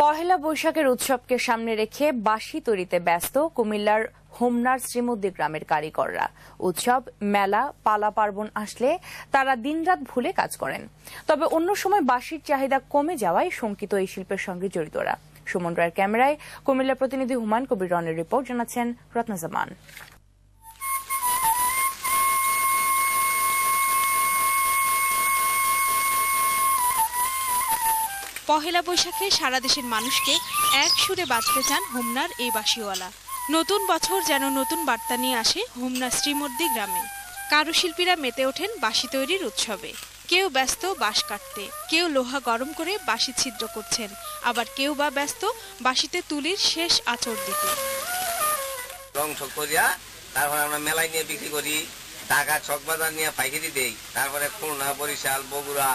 পহেলা বৈশাখের উৎসবকে সামনে রেখে বাঁশি তৈরিতে ব্যস্ত কুমিল্লার হোমনার শ্রীমদ্দি গ্রামের কারিগররা। উৎসব, মেলা, পালা পার্বণ আসলে তারা দিনরাত ভুলে কাজ করেন। তবে অন্য সময় বাঁশির চাহিদা কমে যাওয়ায় শঙ্কিত এই শিল্পের সঙ্গে জড়িতরা। সুমন রায়ের ক্যামেরায় কুমিল্লা প্রতিনিধি হুমায়ুন কবির রনের রিপোর্ট, জানাচ্ছেন রত্না জামান। পহেলা বৈশাখে সারা দেশের মানুষকে এক সুরে বাজতে চান হোমনার এই বাঁশিওয়ালা। নতুন বছর যেন নতুন বার্তা নিয়ে আসে হোমনার শ্রীমদ্দি গ্রামে। কারুশিল্পীরা মেতে ওঠেন বাঁশি তৈরির উৎসবে। কেউ ব্যস্ত বাঁশ কাটতে, কেউ লোহা গরম করে বাঁশি ছিদ্র করছেন, আবার কেউ বা ব্যস্ত বাঁশিতে তুলির শেষ আঁচড় দিতে। রং ছক করিয়া তারপরে আমরা মেলায় নিয়ে বিক্রি করি, ঢাকা ছক বাজার নিয়ে পাইকারি দেই, তারপরে খুলনা, বরিশাল, বগুড়া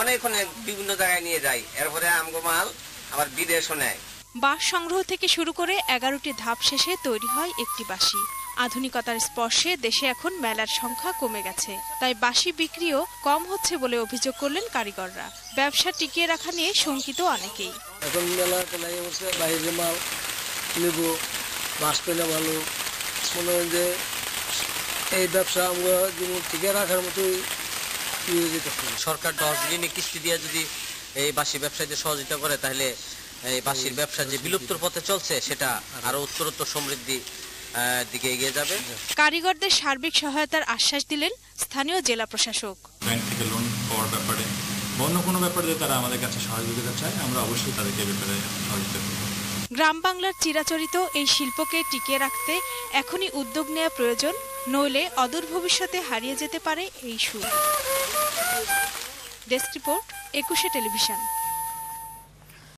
অনেক বিভিন্ন জায়গায় নিয়ে যাই। এরপরে আমগো মাল আবার বিদেশও নেয়। বাঁশ সংগ্রহ থেকে শুরু করে 11টি ধাপ শেষে তৈরি হয় একটি বাঁশি। আধুনিকতার স্পর্শে দেশে এখন মেলার সংখ্যা কমে গেছে, তাই বাঁশি বিক্রিও কম হচ্ছে বলে অভিযোগ করলেন কারিগররা। ব্যবসা টিকিয়ে রাখা নিয়ে শঙ্কিত অনেকেই। এখন মেলা কেনাই হচ্ছে বাইরে মাল নেব, বাঁশ পেলে ভালো। মনে হয় যে এই ব্যবসা আমরা যেমন টিকিয়ে রাখার মতোই সরকার 10 দিনে কিস্তি দিয়ে যদি এই বাঁশি ব্যবসায়ীদের সহযোগিতা করে, তাহলে এই বাঁশির ব্যবসা যে বিলুপ্তর পথে চলছে সেটা আরো উত্তরোত্তর সমৃদ্ধি দিকে এগিয়ে যাবে। কারিগরদের সার্বিক সহায়তার আশ্বাস দিলেন স্থানীয় জেলা প্রশাসক। ব্যাংক থেকে লোন পাওয়ার ব্যাপারে অন্য কোনো ব্যাপারে তারা আমাদের কাছে সহযোগিতা চায়, আমরা অবশ্যই তাদেরকে ব্যাপারে সহযোগিতা করব। গ্রাম বাংলার চিরাচরিত এই শিল্পকে টিকিয়ে রাখতে এখনই উদ্যোগ নেওয়া প্রয়োজন, নইলে অদূর ভবিষ্যতে হারিয়ে যেতে পারে এই সুর। Desk report, 21 television.